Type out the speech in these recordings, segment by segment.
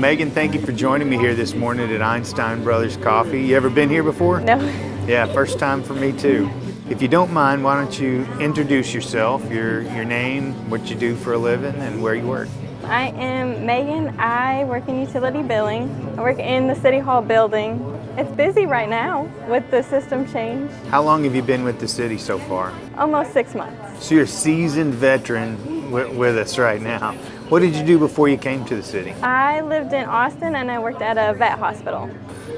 Megan, thank you for joining me here this morning at Einstein Brothers Coffee. You ever been here before? No. Yeah, first time for me too. If you don't mind, why don't you introduce yourself, your name, what you do for a living, and where you work. I am Megan. I work in utility billing. I work in the City Hall building. It's busy right now with the system change. How long have you been with the city so far? Almost 6 months. So you're a seasoned veteran with us right now. What did you do before you came to the city? I lived in Austin and I worked at a vet hospital.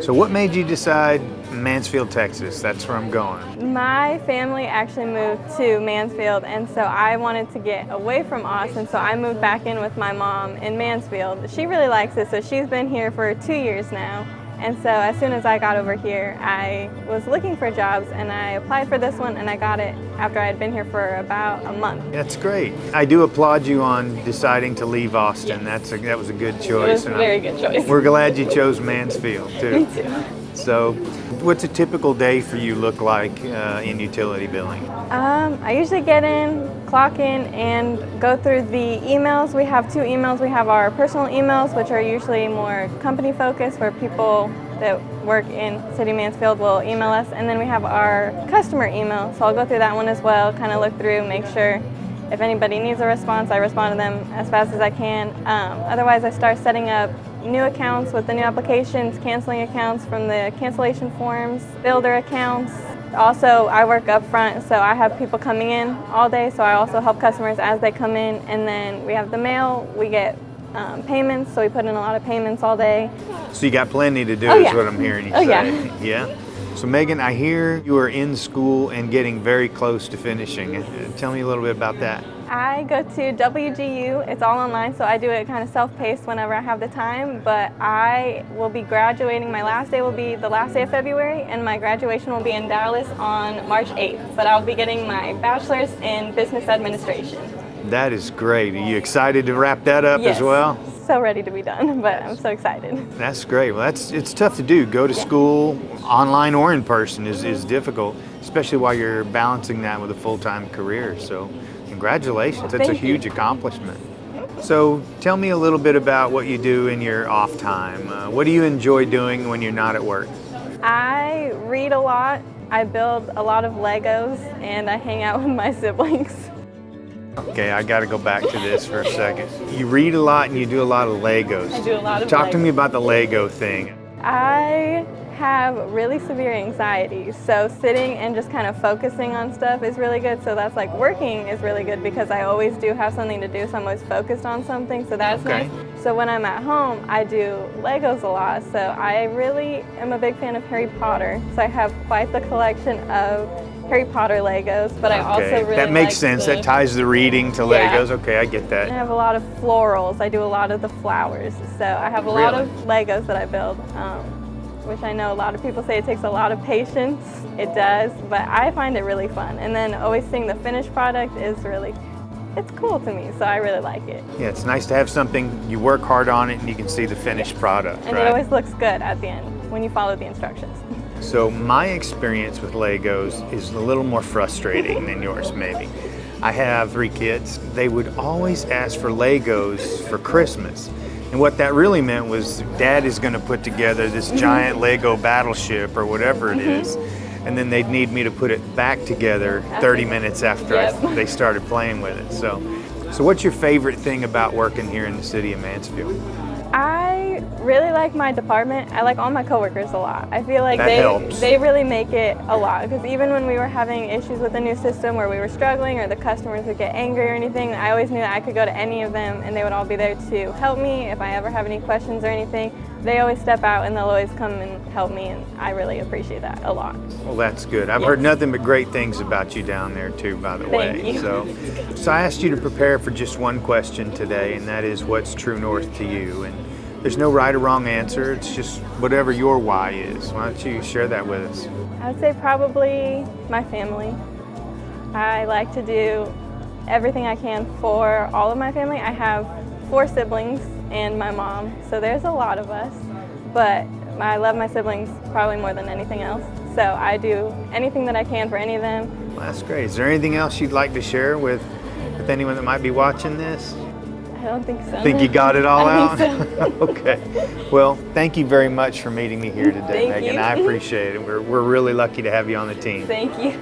So what made you decide Mansfield, Texas? That's where I'm going. My family actually moved to Mansfield, and so I wanted to get away from Austin, so I moved back in with my mom in Mansfield. She really likes it, so she's been here for 2 years now. And so as soon as I got over here, I was looking for jobs and I applied for this one and I got it after I had been here for about a month. That's great. I do applaud you on deciding to leave Austin. Yes. That was a good choice. It was a very good choice. We're glad you chose Mansfield too. Me too. So what's a typical day for you look like in utility billing? I usually get in, clock in, and go through the emails. We have 2 emails. We have our personal emails, which are usually more company focused, where people that work in City Mansfield will email us. And then we have our customer email. So I'll go through that one as well, kind of look through, make sure if anybody needs a response, I respond to them as fast as I can. Otherwise, I start setting up new accounts with the new applications, canceling accounts from the cancellation forms, builder accounts. Also, I work up front, so I have people coming in all day, so I also help customers as they come in. And then we have the mail, we get payments, so we put in a lot of payments all day. So you got plenty to do is what I'm hearing you say. Yeah. So Megan, I hear you are in school and getting very close to finishing. Tell me a little bit about that. I go to WGU. It's all online, so I do it kind of self-paced whenever I have the time, but I will be graduating. My last day will be the last day of February, and my graduation will be in Dallas on March 8th, but I'll be getting my bachelor's in business administration. That is great. Are you excited to wrap that up as well? So ready to be done, but I'm so excited. That's great. Well, it's tough to do. Go to school, online or in person, is difficult, especially while you're balancing that with a full-time career. So congratulations. That's a huge accomplishment. So tell me a little bit about what you do in your off time. What do you enjoy doing when you're not at work? I read a lot. I build a lot of Legos, and I hang out with my siblings. Okay, I got to go back to this for a second. You read a lot and you do a lot of Legos. I do a lot of Talk to Legos. me about the Lego thing. I have really severe anxiety, so sitting and just kind of focusing on stuff is really good. So that's like working is really good because I always do have something to do, so I'm always focused on something, so that's nice. So when I'm at home, I do Legos a lot, so I really am a big fan of Harry Potter. So I have quite the collection of Harry Potter Legos, but I also really that makes sense. That ties the reading to Legos. Okay, I get that. I have a lot of florals. I do a lot of the flowers, so I have a lot of Legos that I build. Which I know a lot of people say it takes a lot of patience. It does, but I find it really fun. And then always seeing the finished product is it's cool to me, so I really like it. Yeah, it's nice to have something, you work hard on it and you can see the finished product, and it always looks good at the end when you follow the instructions. So my experience with Legos is a little more frustrating than yours maybe. I have 3 kids. They would always ask for Legos for Christmas. And what that really meant was Dad is going to put together this giant Lego battleship or whatever it is, and then they'd need me to put it back together 30 minutes after they started playing with it. So what's your favorite thing about working here in the city of Mansfield? I really like my department. I like all my coworkers a lot. I feel like helps. they really make it a lot, because even when we were having issues with the new system where we were struggling or the customers would get angry or anything, I always knew that I could go to any of them and they would all be there to help me. If I ever have any questions or anything, they always step out and they'll always come and help me, and I really appreciate that a lot. Well, that's good. I've heard nothing but great things about you down there too, by the way. Thank you. So I asked you to prepare for just one question today, and that is, what's true north to you? And there's no right or wrong answer. It's just whatever your why is. Why don't you share that with us? I would say probably my family. I like to do everything I can for all of my family. I have 4 siblings and my mom, so there's a lot of us, but I love my siblings probably more than anything else. So I do anything that I can for any of them. Well, that's great. Is there anything else you'd like to share with anyone that might be watching this? I I don't think so. Think you got it all I out? think so. Okay. Well, thank you very much for meeting me here today, Thank Megan. you. I appreciate it. We're really lucky to have you on the team. Thank you.